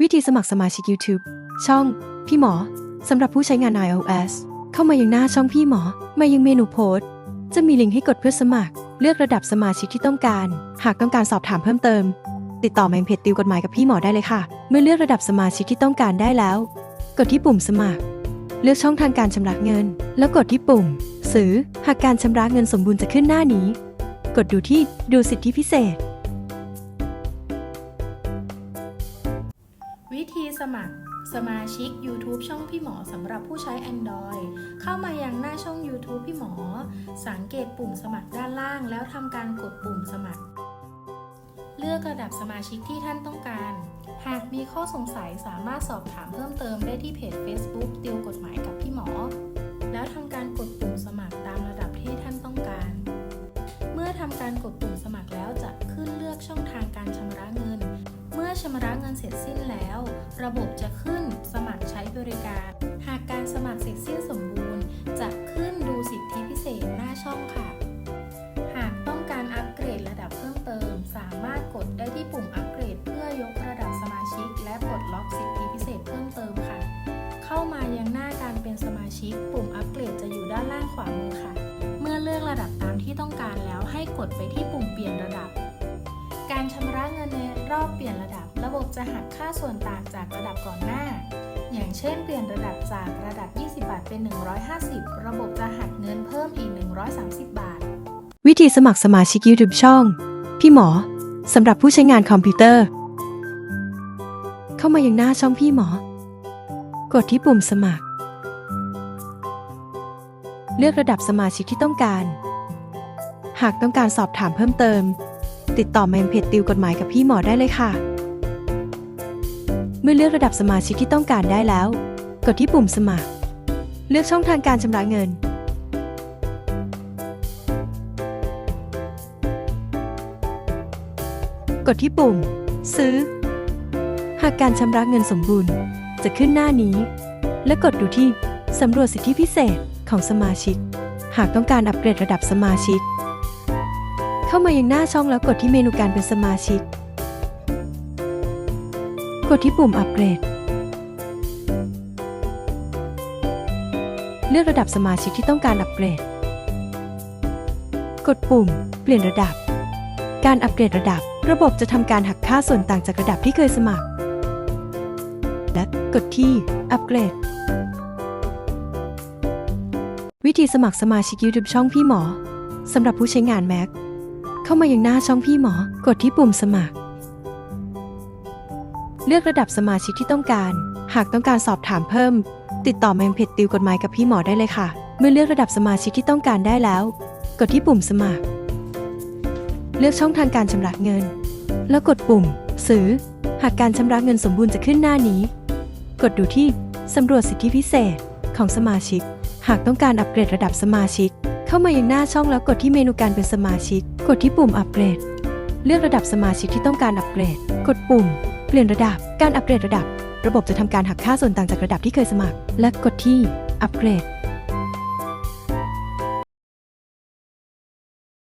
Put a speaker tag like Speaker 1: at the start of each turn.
Speaker 1: วิธีสมัครสมาชิก YouTube ช่องพี่หมอสำหรับผู้ใช้งาน iOS เข้ามายังหน้าช่องพี่หมอมายังเมนูโพสต์จะมีลิงก์ให้กดเพื่อสมัครเลือกระดับสมาชิกที่ต้องการหากต้องการสอบถามเพิ่มเติมติดต่อมาเพจติวกฎหมายกับพี่หมอได้เลยค่ะเมื่อเลือกระดับสมาชิกที่ต้องการได้แล้วกดที่ปุ่มสมัครเลือกช่องทางการชำระเงินแล้วกดที่ปุ่มซื้อหากการชำระเงินสมบูรณ์จะขึ้นหน้านี้กดดูที่ดูสิทธิพิเศษ
Speaker 2: วิธีสมัครสมาชิก YouTube ช่องพี่หมอสำหรับผู้ใช้ Android เข้ามายังหน้าช่อง YouTube พี่หมอสังเกตปุ่มสมัครด้านล่างแล้วทำการกดปุ่มสมัครเลือกระดับสมาชิกที่ท่านต้องการหากมีข้อสงสัยสามารถสอบถามเพิ่มเติมได้ที่เพจ Facebook ติวกฎหมายกับพี่หมอแล้วทำการกดปุ่มสมัครตามระดับที่ท่านต้องการเมื่อทำการกดปุ่มสมัครแล้วจะขึ้นเลือกช่องทางการชำระเงินเมื่อชำระเงินเสร็จสิ้นแล้วระบบจะขึ้นสมัครใช้บริการหากการสมัครเสร็จสิ้นสมบูรณ์จะขึ้นดูสิทธิพิเศษหน้าช่องค่ะหากต้องการอัปเกรดระดับเพิ่มเติมสามารถกดได้ที่ปุ่มอัปเกรดเพื่อยกระดับสมาชิกและปลดล็อกสิทธิพิเศษเพิ่มเติมค่ะเข้ามายังหน้าการเป็นสมาชิกปุ่มอัปเกรดจะอยู่ด้านล่างขวามือค่ะเมื่อเลือกระดับตามที่ต้องการแล้วให้กดไปที่ปุ่มเปลี่ยนระดับการชำระเงินในรอบเปลี่ยนระดับระบบจะหักค่าส่วนต่างจากระดับก่อนหน้าอย่างเช่นเปลี่ยนระดับจากระดับ20 บาทเป็น150ระบบจะหักเงินเพิ่มอีก130 บาท
Speaker 1: วิธีสมัครสมาชิก YouTube ช่องพี่หมอสำหรับผู้ใช้งานคอมพิวเตอร์เข้ามายังหน้าช่องพี่หมอกดที่ปุ่มสมัครเลือกระดับสมาชิกที่ต้องการหากต้องการสอบถามเพิ่มเติมติดต่อมาเพจติวกฎหมายกับพี่หมอได้เลยค่ะเมื่อเลือกระดับสมาชิกที่ต้องการได้แล้วกดที่ปุ่มสมัครเลือกช่องทางการชำระเงินกดที่ปุ่มซื้อหากการชำระเงินสมบูรณ์จะขึ้นหน้านี้และกดดูที่สำรวจสิทธิพิเศษของสมาชิกหากต้องการอัปเกรดระดับสมาชิกเข้ามายังหน้าช่องแล้วกดที่เมนูการเป็นสมาชิกกดที่ปุ่มอัปเกรดเลือกระดับสมาชิกที่ต้องการอัปเกรดกดปุ่มเปลี่ยนระดับการอัปเกรดระดับระบบจะทำการหักค่าส่วนต่างจากระดับที่เคยสมัครและกดที่อัปเกรดวิธีสมัครสมาชิก YouTube ช่องพี่หมอสำหรับผู้ใช้งาน Mac เข้ามายังหน้าช่องพี่หมอกดที่ปุ่มสมัครเลือกระดับสมาชิกที่ต้องการหากต้องการสอบถามเพิ่มติดต่อมาเพจติวกฎหมายกับพี่หมอได้เลยค่ะเมื่อเลือกระดับสมาชิกที่ต้องการได้แล้วกดที่ปุ่มสมัครเลือกช่องทางการชำระเงินแล้วกดปุ่มซื้อหากการชำระเงินสมบูรณ์จะขึ้นหน้านี้กดดูที่สำรวจสิทธิพิเศษของสมาชิกหากต้องการอัปเกรดระดับสมาชิกเข้ามายังหน้าช่องแล้วกดที่เมนูการเป็นสมาชิกกดที่ปุ่มอัปเกรดเลือกระดับสมาชิกที่ต้องการอัปเกรดกดปุ่มเปลี่ยนระดับการอัปเกรดระดับระบบจะทำการหักค่าส่วนต่างจากระดับที่เคยสมัครและกดที่อัปเกรด